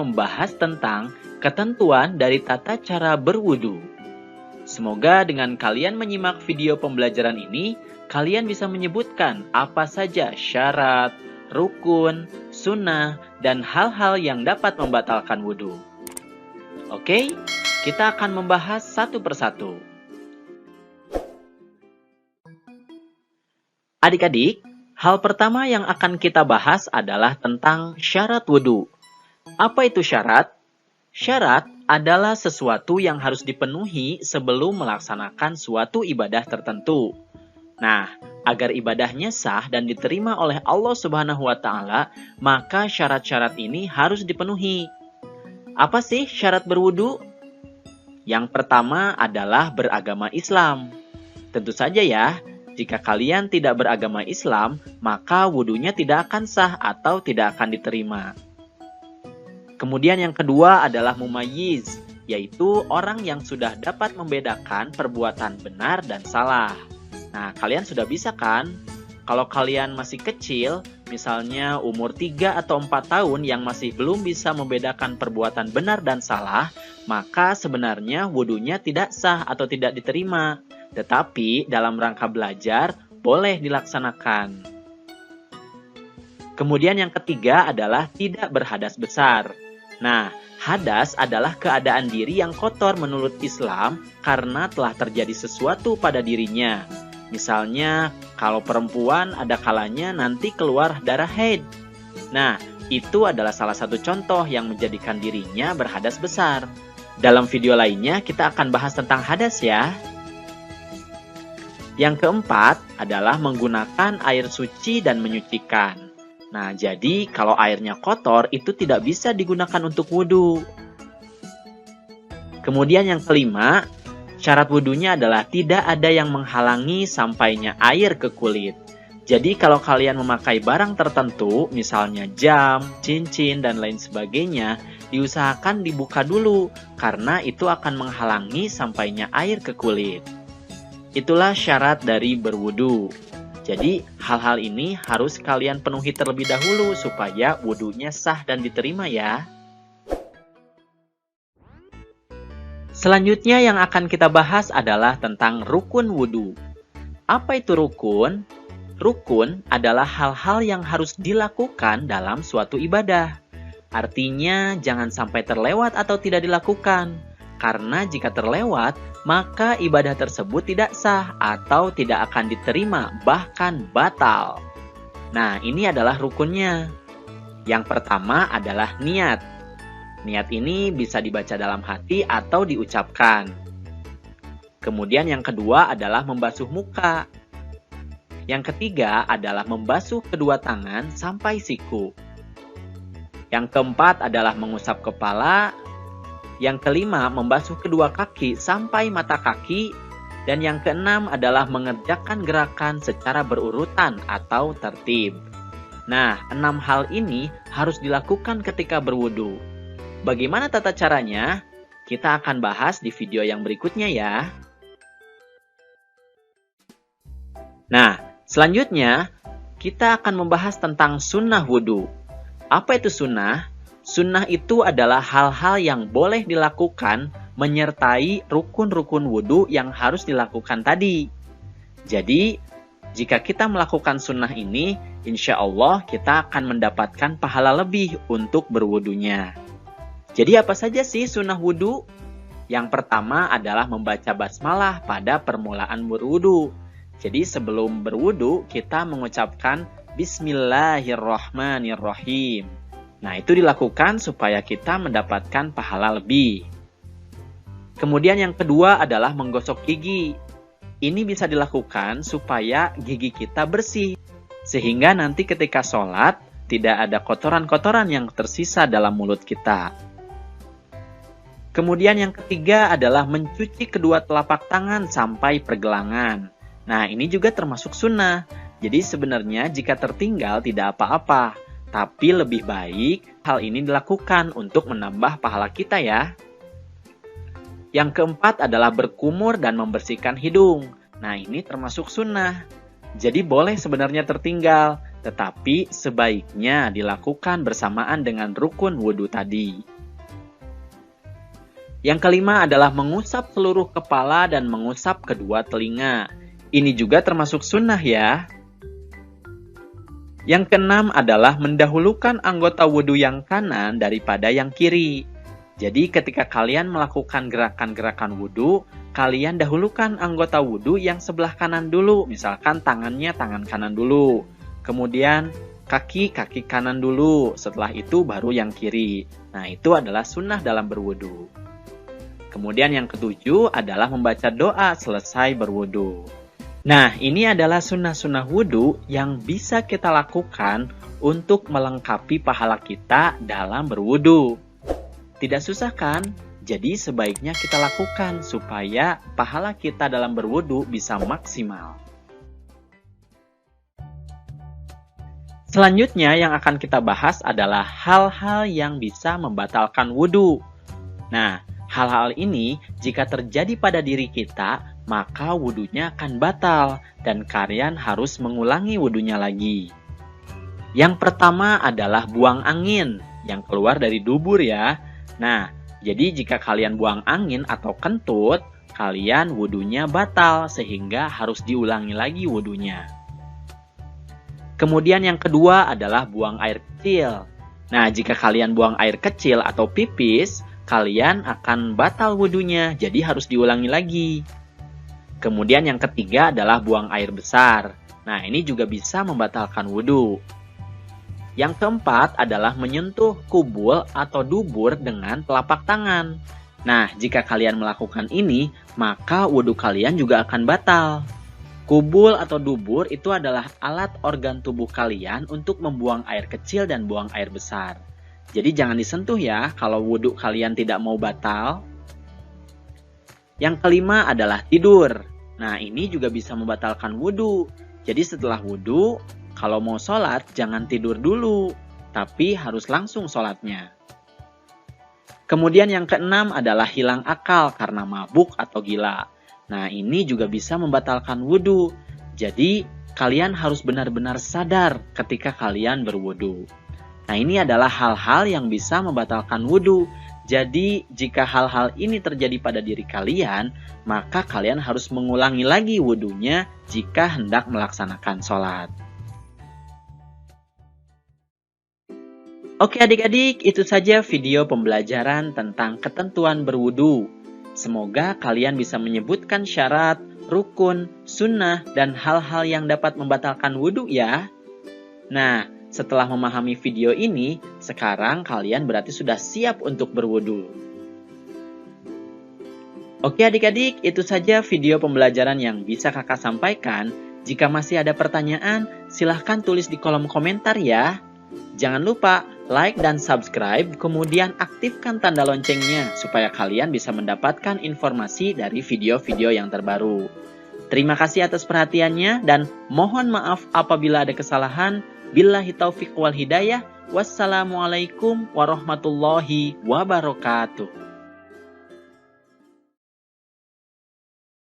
membahas tentang ketentuan dari tata cara berwudu. Semoga dengan kalian menyimak video pembelajaran ini, kalian bisa menyebutkan apa saja syarat, rukun, sunnah, dan hal-hal yang dapat membatalkan wudu. Oke, kita akan membahas satu persatu. Adik-adik, hal pertama yang akan kita bahas adalah tentang syarat wudu. Apa itu syarat? Syarat adalah sesuatu yang harus dipenuhi sebelum melaksanakan suatu ibadah tertentu. Nah, agar ibadahnya sah dan diterima oleh Allah Subhanahu wa Ta'ala, maka syarat-syarat ini harus dipenuhi. Apa sih syarat berwudu? Yang pertama adalah beragama Islam. Tentu saja ya, jika kalian tidak beragama Islam, maka wudunya tidak akan sah atau tidak akan diterima. Kemudian yang kedua adalah mumayyiz, yaitu orang yang sudah dapat membedakan perbuatan benar dan salah. Nah, kalian sudah bisa kan? Kalau kalian masih kecil, misalnya umur 3 atau 4 tahun yang masih belum bisa membedakan perbuatan benar dan salah, maka sebenarnya wudunya tidak sah atau tidak diterima. Tetapi dalam rangka belajar, boleh dilaksanakan. Kemudian yang ketiga adalah tidak berhadas besar. Nah, hadas adalah keadaan diri yang kotor menurut Islam karena telah terjadi sesuatu pada dirinya. Misalnya, kalau perempuan ada kalanya nanti keluar darah haid. Nah, itu adalah salah satu contoh yang menjadikan dirinya berhadas besar. Dalam video lainnya, kita akan bahas tentang hadas ya. Yang keempat adalah menggunakan air suci dan menyucikan. Nah, jadi kalau airnya kotor itu tidak bisa digunakan untuk wudu. Kemudian yang kelima, syarat wudunya adalah tidak ada yang menghalangi sampainya air ke kulit. Jadi kalau kalian memakai barang tertentu, misalnya jam, cincin, dan lain sebagainya, diusahakan dibuka dulu, karena itu akan menghalangi sampainya air ke kulit. Itulah syarat dari berwudu. Jadi, hal-hal ini harus kalian penuhi terlebih dahulu supaya wudunya sah dan diterima ya. Selanjutnya yang akan kita bahas adalah tentang rukun wudu. Apa itu rukun? Rukun adalah hal-hal yang harus dilakukan dalam suatu ibadah. Artinya, jangan sampai terlewat atau tidak dilakukan. Karena jika terlewat, maka ibadah tersebut tidak sah atau tidak akan diterima, bahkan batal. Nah, ini adalah rukunnya. Yang pertama adalah niat. Niat ini bisa dibaca dalam hati atau diucapkan. Kemudian yang kedua adalah membasuh muka. Yang ketiga adalah membasuh kedua tangan sampai siku. Yang keempat adalah mengusap kepala. Yang kelima, membasuh kedua kaki sampai mata kaki. Dan yang keenam adalah mengerjakan gerakan secara berurutan atau tertib. Nah, 6 hal ini harus dilakukan ketika berwudu. Bagaimana tata caranya? Kita akan bahas di video yang berikutnya ya. Nah, selanjutnya kita akan membahas tentang sunnah wudu. Apa itu sunnah? Sunnah itu adalah hal-hal yang boleh dilakukan menyertai rukun-rukun wudu yang harus dilakukan tadi. Jadi, jika kita melakukan sunnah ini, insya Allah kita akan mendapatkan pahala lebih untuk berwudunya. Jadi apa saja sih sunnah wudu? Yang pertama adalah membaca basmalah pada permulaan berwudu. Jadi sebelum berwudu, kita mengucapkan Bismillahirrahmanirrahim. Nah, itu dilakukan supaya kita mendapatkan pahala lebih. Kemudian yang kedua adalah menggosok gigi. Ini bisa dilakukan supaya gigi kita bersih. Sehingga nanti ketika sholat, tidak ada kotoran-kotoran yang tersisa dalam mulut kita. Kemudian yang ketiga adalah mencuci kedua telapak tangan sampai pergelangan. Nah, ini juga termasuk sunnah. Jadi sebenarnya jika tertinggal tidak apa-apa. Tapi lebih baik hal ini dilakukan untuk menambah pahala kita ya. Yang keempat adalah berkumur dan membersihkan hidung. Nah, ini termasuk sunnah. Jadi boleh sebenarnya tertinggal. tetapi sebaiknya dilakukan bersamaan dengan rukun wudhu tadi. Yang kelima adalah mengusap seluruh kepala dan mengusap kedua telinga. Ini juga termasuk sunnah ya. Yang keenam adalah mendahulukan anggota wudhu yang kanan daripada yang kiri. Jadi ketika kalian melakukan gerakan-gerakan wudhu, kalian dahulukan anggota wudhu yang sebelah kanan dulu. Misalkan tangannya tangan kanan dulu. Kemudian kaki kanan dulu. Setelah itu baru yang kiri. Nah, itu adalah sunnah dalam berwudhu. Kemudian yang ketujuh adalah membaca doa selesai berwudhu. Nah, ini adalah sunnah-sunnah wudhu yang bisa kita lakukan untuk melengkapi pahala kita dalam berwudhu. Tidak susah kan? Jadi sebaiknya kita lakukan supaya pahala kita dalam berwudhu bisa maksimal. Selanjutnya yang akan kita bahas adalah hal-hal yang bisa membatalkan wudhu. Nah, hal-hal ini jika terjadi pada diri kita, maka wudhunya akan batal dan kalian harus mengulangi wudhunya lagi. Yang pertama adalah buang angin yang keluar dari dubur ya. Nah, jadi jika kalian buang angin atau kentut, kalian wudhunya batal sehingga harus diulangi lagi wudhunya. Kemudian yang kedua adalah buang air kecil. Nah, jika kalian buang air kecil atau pipis, kalian akan batal wudhunya, jadi harus diulangi lagi. Kemudian yang ketiga adalah buang air besar. Nah, ini juga bisa membatalkan wudhu. Yang keempat adalah menyentuh kubul atau dubur dengan telapak tangan. Nah, jika kalian melakukan ini, maka wudhu kalian juga akan batal. Kubul atau dubur itu adalah alat organ tubuh kalian untuk membuang air kecil dan buang air besar. Jadi jangan disentuh ya kalau wudhu kalian tidak mau batal. Yang kelima adalah tidur. Nah, ini juga bisa membatalkan wudhu. Jadi setelah wudhu, kalau mau sholat jangan tidur dulu, tapi harus langsung sholatnya. Kemudian yang keenam adalah hilang akal karena mabuk atau gila. Nah, ini juga bisa membatalkan wudhu. Jadi kalian harus benar-benar sadar ketika kalian berwudhu. Nah, ini adalah hal-hal yang bisa membatalkan wudhu. Jadi, jika hal-hal ini terjadi pada diri kalian, maka kalian harus mengulangi lagi wudhunya jika hendak melaksanakan sholat. Oke adik-adik, itu saja video pembelajaran tentang ketentuan berwudhu. Semoga kalian bisa menyebutkan syarat, rukun, sunnah, dan hal-hal yang dapat membatalkan wudhu ya. Nah, setelah memahami video ini, sekarang kalian berarti sudah siap untuk berwudhu. Oke adik-adik, itu saja video pembelajaran yang bisa kakak sampaikan. Jika masih ada pertanyaan, silahkan tulis di kolom komentar ya. Jangan lupa like dan subscribe, kemudian aktifkan tanda loncengnya supaya kalian bisa mendapatkan informasi dari video-video yang terbaru. Terima kasih atas perhatiannya dan mohon maaf apabila ada kesalahan. Billahi taufiq wal hidayah. Wassalamualaikum warahmatullahi wabarakatuh.